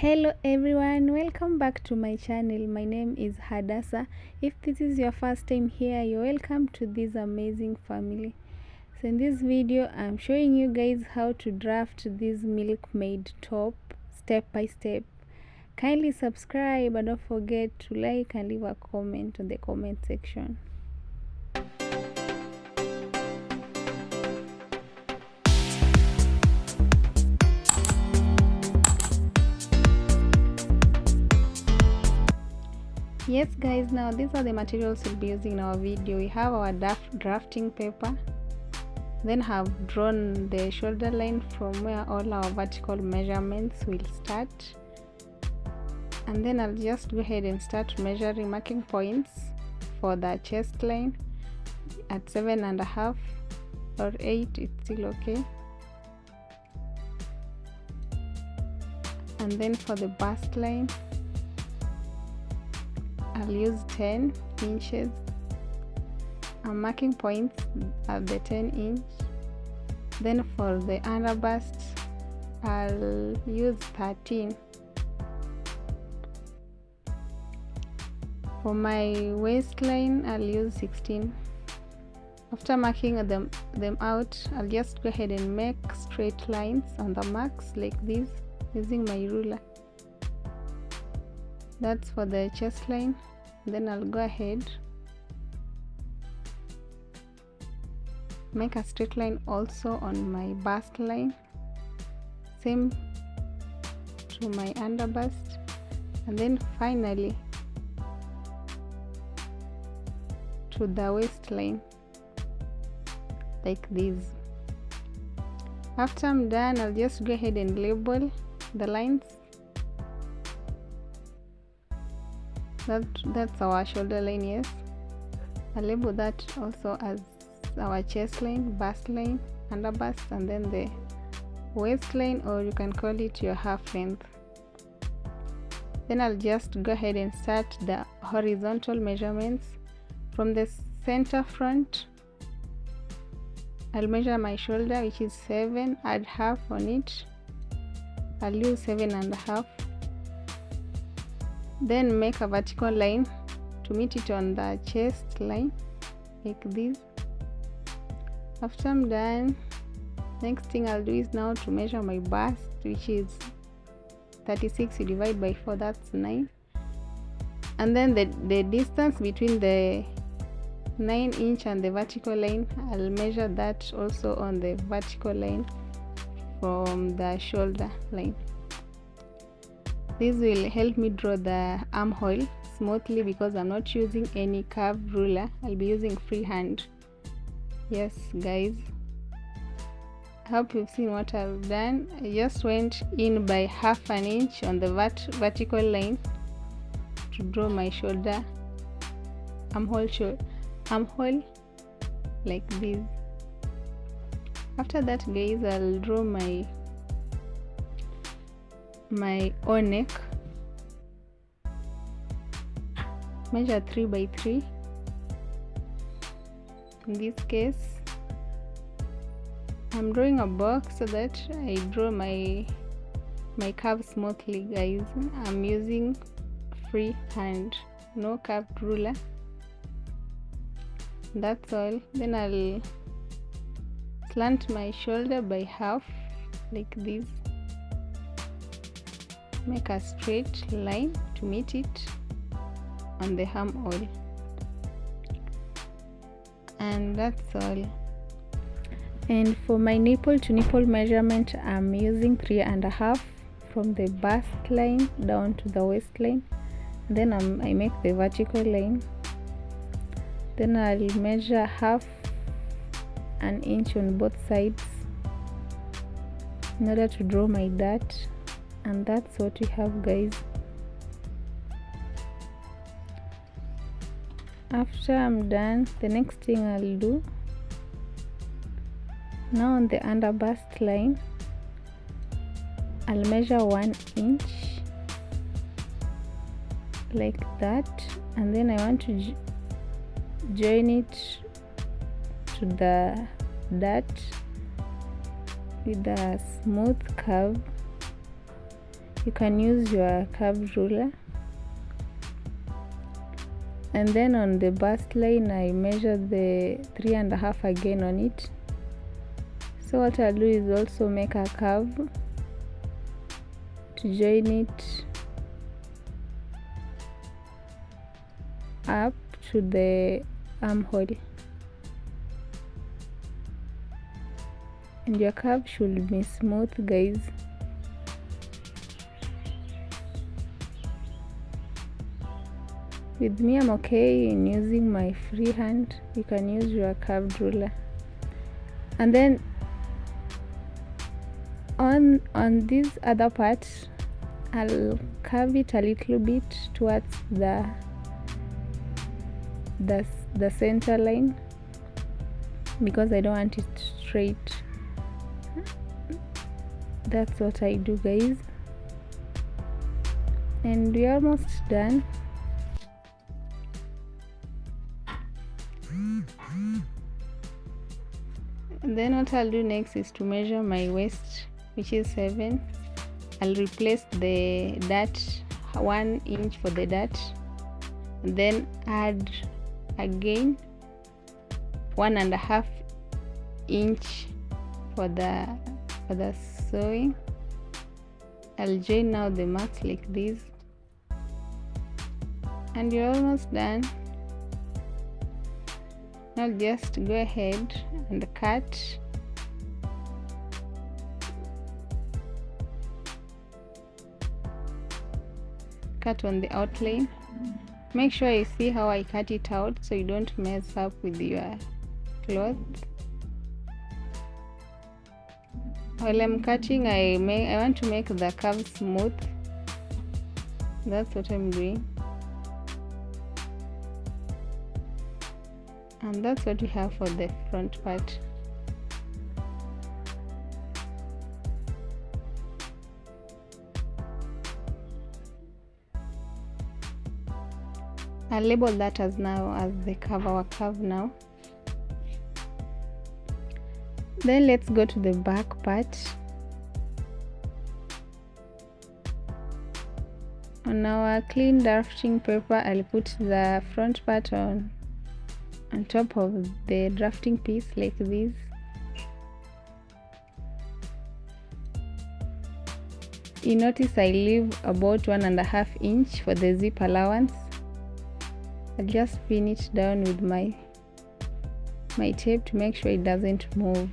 Hello everyone, welcome back to my channel. My name is Hadassa. If this is your first time here, you're welcome to this amazing family. So in this video I'm showing you guys how to draft this Milkmaid top step by step. Kindly subscribe and don't forget to like and leave a comment on the comment section. Yes guys, now these are the materials we'll be using in our video. We have our drafting paper, then have drawn the shoulder line from where all our vertical measurements will start, and then I'll just go ahead and start measuring, marking points for the chest line at 7.5 or 8, it's still okay. And then for the bust line I'll use 10 inches. I'm marking points at the 10 inch. Then for the under bust I'll use 13. For my waistline I'll use 16. After marking them out, I'll just go ahead and make straight lines on the marks like this using my ruler. That's for the chest line. Then I'll go ahead, make a straight line also on my bust line, same to my under bust, and then finally to the waistline like this. After I'm done, I'll just go ahead and label the lines. That's our shoulder line, yes. I'll label that also as our chest line, bust line, under bust, and then the waistline, or you can call it your half length. Then I'll just go ahead and start the horizontal measurements. From the center front I'll measure my shoulder, which is 7, add half on it. I'll use 7.5. Then make a vertical line to meet it on the chest line like this. After I'm done, next thing I'll do is now to measure my bust, which is 36. You divide by 4, that's 9. And then the distance between the 9 inch and the vertical line, I'll measure that also on the vertical line from the shoulder line. This will help me draw the armhole smoothly because I'm not using any curved ruler. I'll be using freehand. Yes guys, I hope you've seen what I've done. I just went in by half an inch on the vertical line to draw my shoulder armhole like this. After that guys, I'll draw my O neck. Measure 3 by 3. In this case I'm drawing a box so that I draw my curve smoothly guys. I'm using free hand, no curved ruler. That's all. Then I'll slant my shoulder by half like this, make a straight line to meet it on the armhole, and that's all. And for my nipple to nipple measurement, I'm using 3.5 from the bust line down to the waistline. Then I make the vertical line. Then I'll measure half an inch on both sides in order to draw my dart, and that's what we have guys. After I'm done, the next thing I'll do, now on the under bust line I'll measure 1 inch like that, and then I want to join it to the dart with a smooth curve you can use your curved ruler. And then on the bust line I measure the 3.5 again on it. So what I'll do is also make a curve to join it up to the armhole. And your curve should be smooth, guys. With me, I'm okay in using my free hand. You can use your curved ruler. And then on this other part, I'll curve it a little bit towards the center line, because I don't want it straight. That's what I do, guys. And we're almost done. And then what I'll do next is to measure my waist, which is 7. I'll replace the dart, 1 inch for the dart, and then add again 1.5 inch for the sewing. I'll join now the marks like this, and you're almost done. Now just go ahead and cut. Cut on the outline. Make sure you see how I cut it out so you don't mess up with your cloth. While I'm cutting, I want to make the curve smooth. That's what I'm doing. And that's what we have for the front part. I'll label that as the curve, our curve now. Then let's go to the back part. On our clean drafting paper, I'll put the front part on top of the drafting piece like this. You notice I leave about 1.5 inch for the zip allowance. I'll just pin it down with my tape to make sure it doesn't move.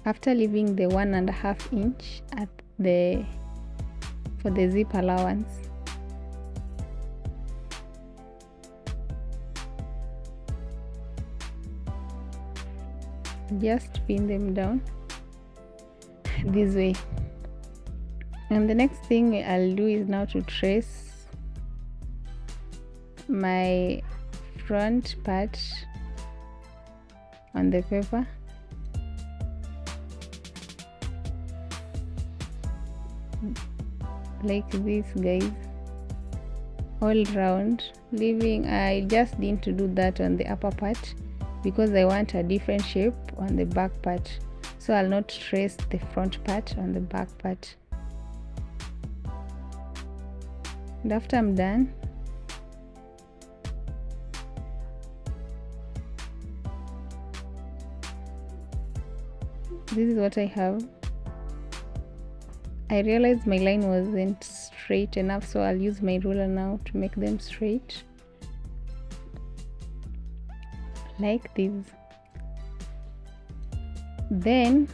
After leaving the 1.5 inch for the zip allowance. Just pin them down this way. And the next thing I'll do is now to trace my front part on the paper. Like this, guys, all round, leaving. I just need to do that on the upper part because I want a different shape on the back part, so I'll not trace the front part on the back part. And after I'm done, this is what I have. I realized my line wasn't straight enough, so I'll use my ruler now to make them straight like this. Then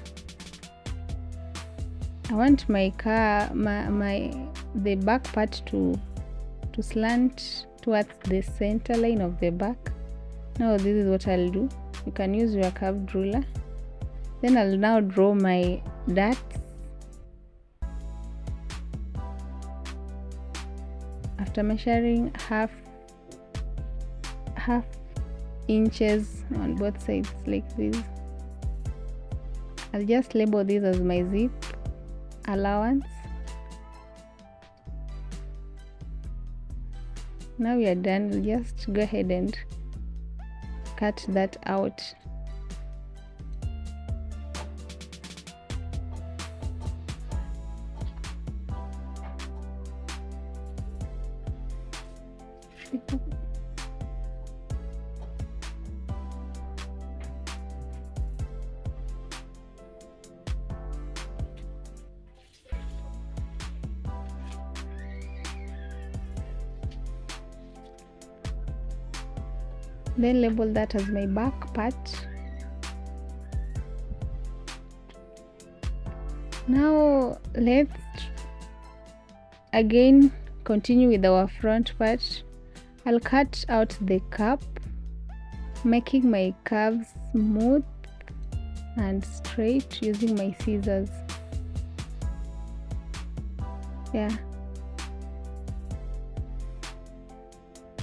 I want the back part to slant towards the center line of the back. Now this is what I'll do. You can use your curved ruler. Then I'll now draw my darts. After measuring half inches on both sides like this, I'll just label this as my zip allowance. Now we are done. We'll just go ahead and cut that out. Then label that as my back part. Now let's again continue with our front part. I'll cut out the cup, making my curves smooth and straight using my scissors. Yeah,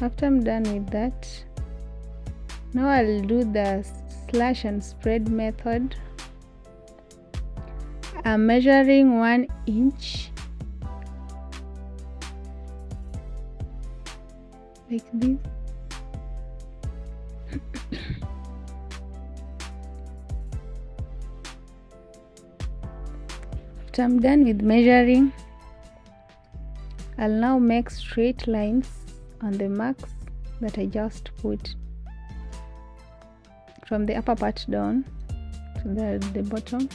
after I'm done with that, now I'll do the slash and spread method. I'm measuring 1 inch like this. After I'm done with measuring, I'll now make straight lines on the marks that I just put from the upper part down to the bottom.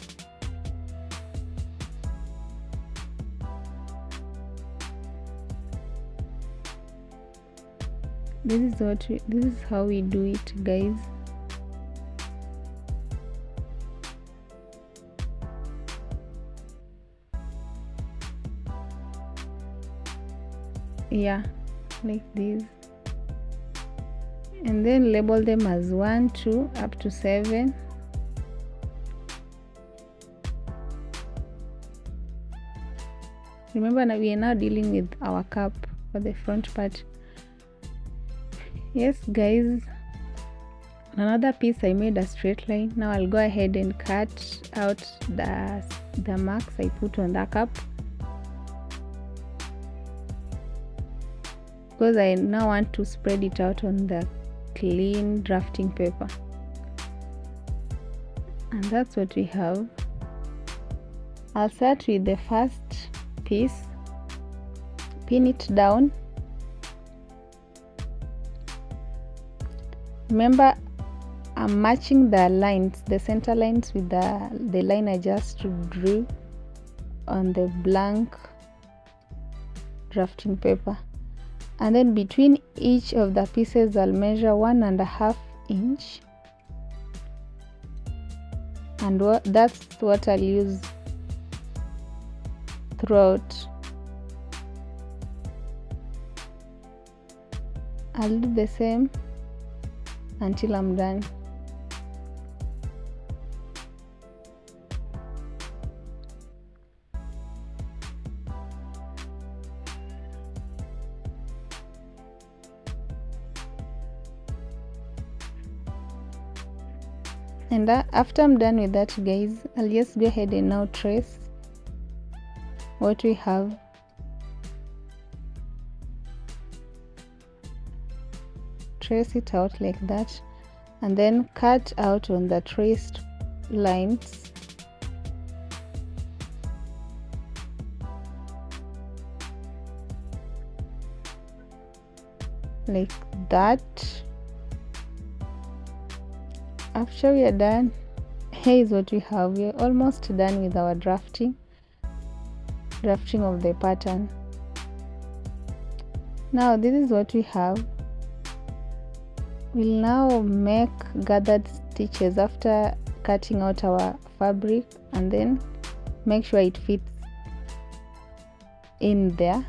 This is how we do it, guys. Yeah, like this. And then label them as 1, 2 up to 7. Remember, now we are now dealing with our cup for the front part. Yes guys, another piece I made a straight line. Now I'll go ahead and cut out the marks I put on the cup, because I now want to spread it out on the clean drafting paper. And that's what we have. I'll start with the first piece, pin it down. Remember, I'm matching the lines, the center lines, with the line I just drew on the blank drafting paper. And then between each of the pieces I'll measure 1.5 inch, and that's what I'll use throughout. I'll do the same until I'm done. And after I'm done with that, guys, I'll just go ahead and now trace what we have. Trace it out like that, and then cut out on the traced lines. Like that. After we are done, here is what we have. We are almost done with our drafting of the pattern. Now this is what we have. We'll now make gathered stitches after cutting out our fabric, and then make sure it fits in there.